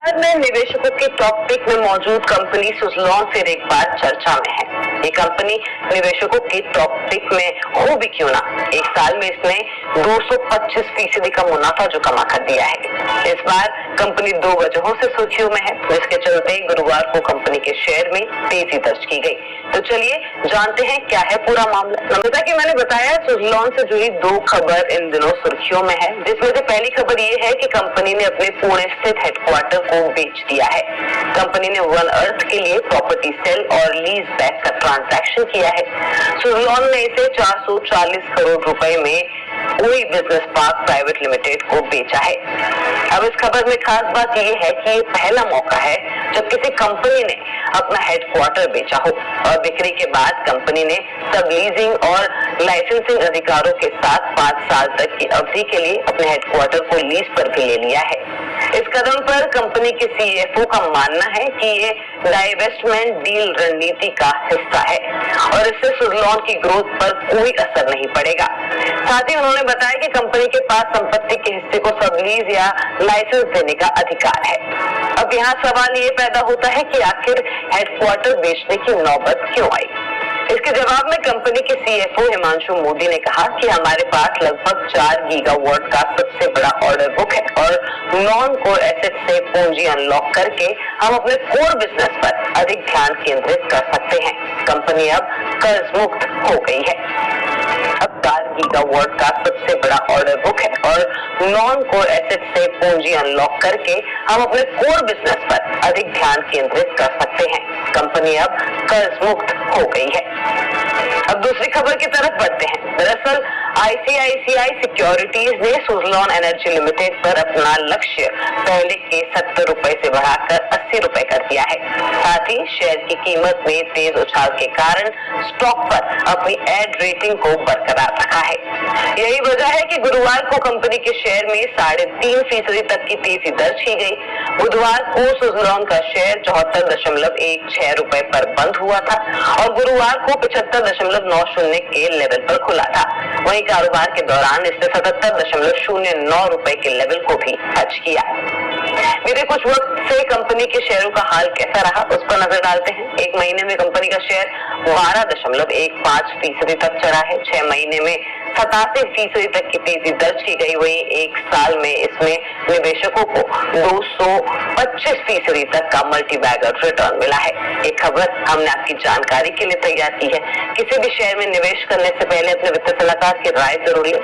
में निवेशकों के टॉप पिक में मौजूद कंपनी सुज़लोन फिर एक बार चर्चा में है। ये कंपनी निवेशकों के टॉप पिक में हो भी क्यों ना, एक साल में इसने 225% का मुनाफा जो कमा कर दिया है। इस बार कंपनी दो वजहों से सुर्खियों में है, जिसके चलते गुरुवार को कंपनी के शेयर में तेजी दर्ज की गई। तो चलिए जानते हैं क्या है पूरा मामला। जैसा कि मैंने बताया, सुज़लोन से जुड़ी दो खबर इन दिनों सुर्खियों में है, जिसमें से पहली खबर ये है कि कंपनी ने अपने पुणे स्थित हेडक्वार्टर को बेच दिया है। कंपनी ने वन अर्थ के लिए प्रॉपर्टी सेल और लीज बैक का ट्रांजैक्शन किया है। सुज़लोन ने इसे 440 करोड़ रुपए में कोई बिजनेस पार्क प्राइवेट लिमिटेड को बेचा है। अब इस खबर में खास बात यह है कि ये पहला मौका है जब किसी कंपनी ने अपना हेडक्वार्टर बेचा हो और बिक्री के बाद कंपनी ने सब लीजिंग और लाइसेंसिंग अधिकारों के साथ 5 साल तक की अवधि के लिए अपने हेडक्वार्टर को लीज पर भी ले लिया है। इस कदम पर कंपनी के सीएफओ का मानना है कि ये डाइवेस्टमेंट डील रणनीति का हिस्सा है और इससे सुज़लोन की ग्रोथ पर कोई असर नहीं पड़ेगा। साथ ही उन्होंने बताया कि कंपनी के पास संपत्ति के हिस्से को सबलीज या लाइसेंस देने का अधिकार है। अब यहाँ सवाल ये पैदा होता है कि आखिर हेडक्वार्टर बेचने की नौबत क्यों आई। इसके जवाब में कंपनी के सीएफओ हिमांशु मोदी ने कहा कि हमारे पास लगभग 4 गीगावाट का सबसे बड़ा ऑर्डर बुक है और नॉन कोर एसेट से पूंजी अनलॉक करके हम अपने कोर बिजनेस पर अधिक ध्यान केंद्रित कर सकते हैं। कंपनी अब कर्ज मुक्त हो गई है। अब 4 गीगावाट का सबसे बड़ा ऑर्डर बुक है और नॉन कोर एसेट से पूंजी अनलॉक करके हम अपने कोर बिजनेस पर अधिक ध्यान केंद्रित कर सकते हैं। कंपनी अब कर्ज मुक्त हो गई है। अब दूसरी खबर की तरफ बढ़ते हैं। दरअसल आईसीआईसीआई सिक्योरिटीज ने सुज़लोन एनर्जी लिमिटेड पर अपना लक्ष्य पहले के 70 रुपए से बढ़ाकर 80 रुपए कर दिया है। साथ ही शेयर की कीमत में तेज उछाल के कारण स्टॉक पर अपनी एड रेटिंग को बरकरार रखा है। यही वजह है कि गुरुवार को कंपनी के शेयर में 3.5% तक की तेजी दर्ज की गई। बुधवार को सुज़लोन का शेयर 74.16 रुपए पर बंद हुआ था और गुरुवार को 75.90 के लेवल पर खुला था। वहीं कारोबार के दौरान इसने 77.09 रुपए के लेवल को भी टच किया। बीते कुछ वक्त से कंपनी के शेयरों का हाल कैसा रहा, उस पर नजर डालते हैं। एक महीने में कंपनी का शेयर 12.15% तक चढ़ा है। 6 महीने में 87% तक की तेजी दर्ज की गई। वही एक साल में इसमें निवेशकों को 225% तक का मल्टी बैगर रिटर्न मिला है। ये खबर हमने आपकी जानकारी के लिए तैयार की है। किसी भी शेयर में निवेश करने से पहले अपने वित्त सलाहकार की राय जरूर लें।